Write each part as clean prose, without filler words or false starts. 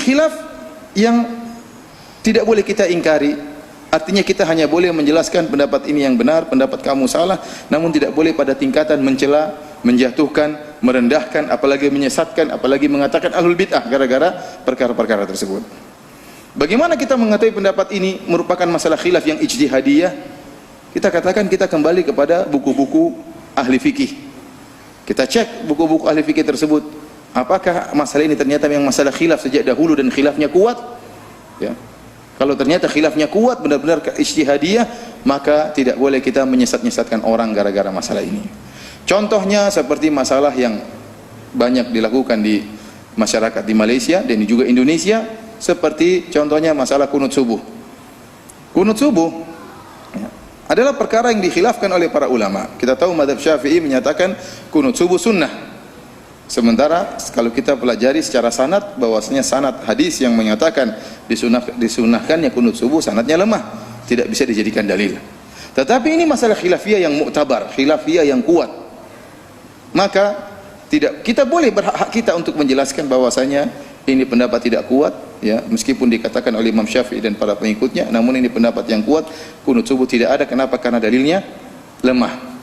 khilaf yang tidak boleh kita ingkari. Artinya kita hanya boleh menjelaskan pendapat ini yang benar, pendapat kamu salah, namun tidak boleh pada tingkatan mencela, menjatuhkan, merendahkan, apalagi menyesatkan, apalagi mengatakan ahlul bid'ah gara-gara perkara-perkara tersebut. Bagaimana kita mengetahui pendapat ini merupakan masalah khilaf yang ijtihadiyah? Kita katakan kita kembali kepada buku-buku ahli fikih. Kita cek buku-buku ahli fikih tersebut. Apakah masalah ini ternyata yang masalah khilaf sejak dahulu dan khilafnya kuat? Ya. Kalau ternyata khilafnya kuat, benar-benar ijtihadiyah, maka tidak boleh kita menyesat-nyesatkan orang gara-gara masalah ini. Contohnya seperti masalah yang banyak dilakukan di masyarakat di Malaysia dan juga Indonesia, seperti contohnya masalah kunut subuh. Kunut subuh adalah perkara yang dikhilafkan oleh para ulama. Kita tahu mazhab Syafi'i menyatakan kunut subuh sunnah. Sementara kalau kita pelajari secara sanad, bahwasanya sanad hadis yang menyatakan disunahkannya kunut subuh, sanadnya lemah, tidak bisa dijadikan dalil. Tetapi ini masalah khilafiyah yang muktabar, khilafiyah yang kuat. Maka tidak, kita boleh, berhak kita untuk menjelaskan bahwasanya ini pendapat tidak kuat, ya, meskipun dikatakan oleh Imam Syafi'i dan para pengikutnya, namun ini pendapat yang kuat, kunut subuh tidak ada. Kenapa? Karena dalilnya lemah.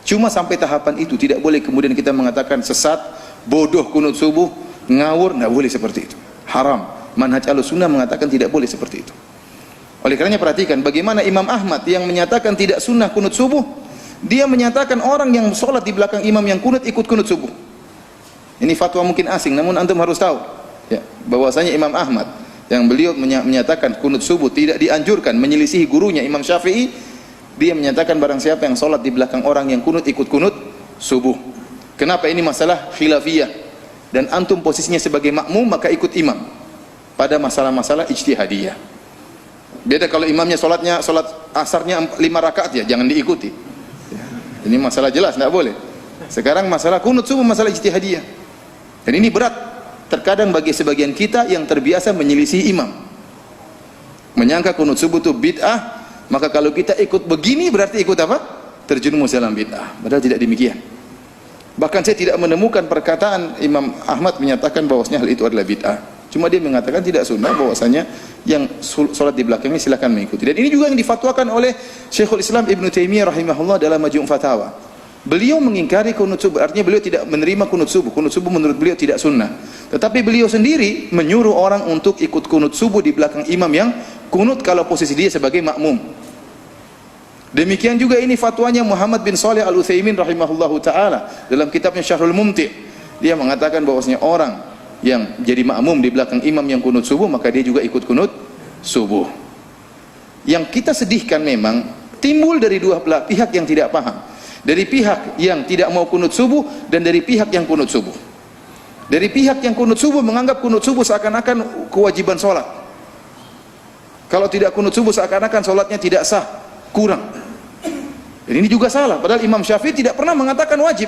Cuma sampai tahapan itu, tidak boleh kemudian kita mengatakan sesat, bodoh kunut subuh, ngawur, tidak boleh seperti itu. Haram. Manhaj Ahlussunnah mengatakan tidak boleh seperti itu. Oleh karenanya perhatikan bagaimana Imam Ahmad yang menyatakan tidak sunnah kunut subuh, dia menyatakan orang yang sholat di belakang imam yang kunut ikut kunut subuh. Ini fatwa mungkin asing, namun antum harus tahu, ya, bahwasanya Imam Ahmad yang beliau menyatakan kunut subuh tidak dianjurkan, menyelisihi gurunya Imam Syafi'i. Dia menyatakan barang siapa yang sholat di belakang orang yang kunut ikut kunut subuh. Kenapa? Ini masalah khilafiyah dan antum posisinya sebagai makmum, maka ikut imam pada masalah-masalah ijtihadiyah. Beda kalau imamnya sholat asarnya 5 rakaat, ya jangan diikuti. Ini masalah jelas, tidak boleh. Sekarang masalah kunut subuh, masalah ijtihadiyah, dan ini berat terkadang bagi sebagian kita yang terbiasa menyelisih imam, menyangka kunut subuh itu bid'ah. Maka kalau kita ikut begini berarti ikut apa? Terjerumus dalam bid'ah. Padahal tidak demikian. Bahkan saya tidak menemukan perkataan Imam Ahmad menyatakan bahwasanya hal itu adalah bid'ah. Cuma dia mengatakan tidak sunnah, bahwasanya yang sholat di belakangnya silakan mengikuti. Dan ini juga yang difatwakan oleh Syekhul Islam Ibn Taimiyah rahimahullah dalam Majmu' Fatawa. Beliau mengingkari kunut subuh, artinya beliau tidak menerima kunut subuh. Kunut subuh menurut beliau tidak sunnah. Tetapi beliau sendiri menyuruh orang untuk ikut kunut subuh di belakang imam yang kunut kalau posisi dia sebagai makmum. Demikian juga ini fatwanya Muhammad bin Shalih Al-Utsaimin rahimahullahu taala dalam kitabnya Syarhul Mumti'. Dia mengatakan bahwasanya orang yang jadi makmum di belakang imam yang kunut subuh, maka dia juga ikut kunut subuh. Yang kita sedihkan memang timbul dari dua belah pihak yang tidak paham. Dari pihak yang tidak mau kunut subuh dan dari pihak yang kunut subuh. Dari pihak yang kunut subuh menganggap kunut subuh seakan-akan kewajiban sholat. Kalau tidak kunut subuh seakan-akan sholatnya tidak sah, kurang. Dan ini juga salah, padahal Imam Syafi'i tidak pernah mengatakan wajib.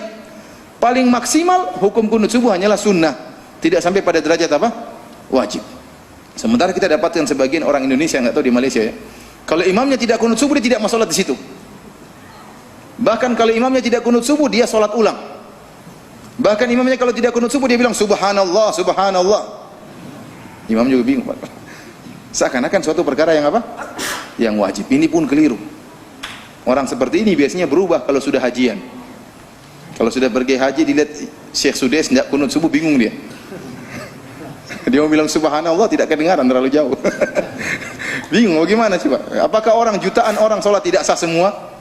Paling maksimal hukum kunut subuh hanyalah sunnah, tidak sampai pada derajat apa? Wajib. Sementara kita dapatkan sebagian orang Indonesia, nggak tahu di Malaysia ya, kalau imamnya tidak kunut subuh dia tidak mau sholat di situ. Bahkan kalau imamnya tidak kunut subuh dia sholat ulang. Bahkan imamnya kalau tidak kunut subuh dia bilang subhanallah, subhanallah. Imam juga bingung, Pak. Seakan-akan suatu perkara yang apa? Yang wajib. Ini pun keliru. Orang seperti ini biasanya berubah kalau sudah hajian. Kalau sudah pergi haji dilihat Syekh Sudes tidak kunut subuh, bingung dia. Dia mau bilang subhanallah tidak kedengaran, terlalu jauh. Bingung bagaimana sih Pak? Apakah jutaan orang sholat tidak sah semua?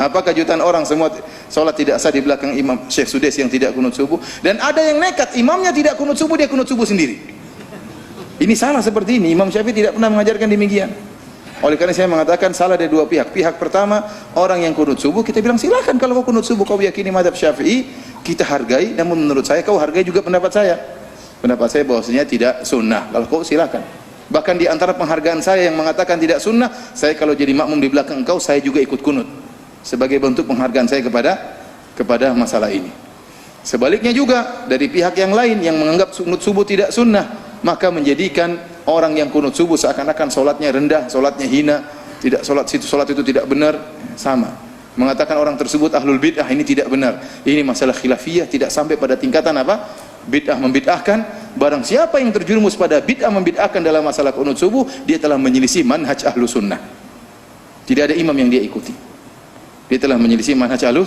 Apakah jutaan orang semua sholat tidak sah di belakang imam Syekh Sudes yang tidak kunut subuh? Dan ada yang nekat, imamnya tidak kunut subuh, dia kunut subuh sendiri. Ini salah seperti ini. Imam Syafi'i tidak pernah mengajarkan demikian. Oleh karena saya mengatakan salah dari dua pihak. Pihak pertama, orang yang kunut subuh, kita bilang silakan kalau kau kunut subuh, kau yakini mazhab Syafi'i, kita hargai. Namun menurut saya kau hargai juga pendapat saya. Pendapat saya bahwasanya tidak sunnah. Kalau kau silakan. Bahkan di antara penghargaan saya yang mengatakan tidak sunnah, saya kalau jadi makmum di belakang engkau, saya juga ikut kunut. Sebagai bentuk penghargaan saya kepada masalah ini. Sebaliknya juga dari pihak yang lain yang menganggap kunut subuh tidak sunnah, maka menjadikan orang yang kunut subuh seakan-akan solatnya rendah, solatnya hina, tidak solat itu tidak benar, sama. Mengatakan orang tersebut ahlul bid'ah, ini tidak benar. Ini masalah khilafiyah, tidak sampai pada tingkatan apa? Bid'ah membid'ahkan, barang siapa yang terjerumus pada bid'ah membid'ahkan dalam masalah qunut subuh, dia telah menyelisih manhaj ahlu sunnah. Tidak ada imam yang dia ikuti. Dia telah menyelisih manhaj ahlu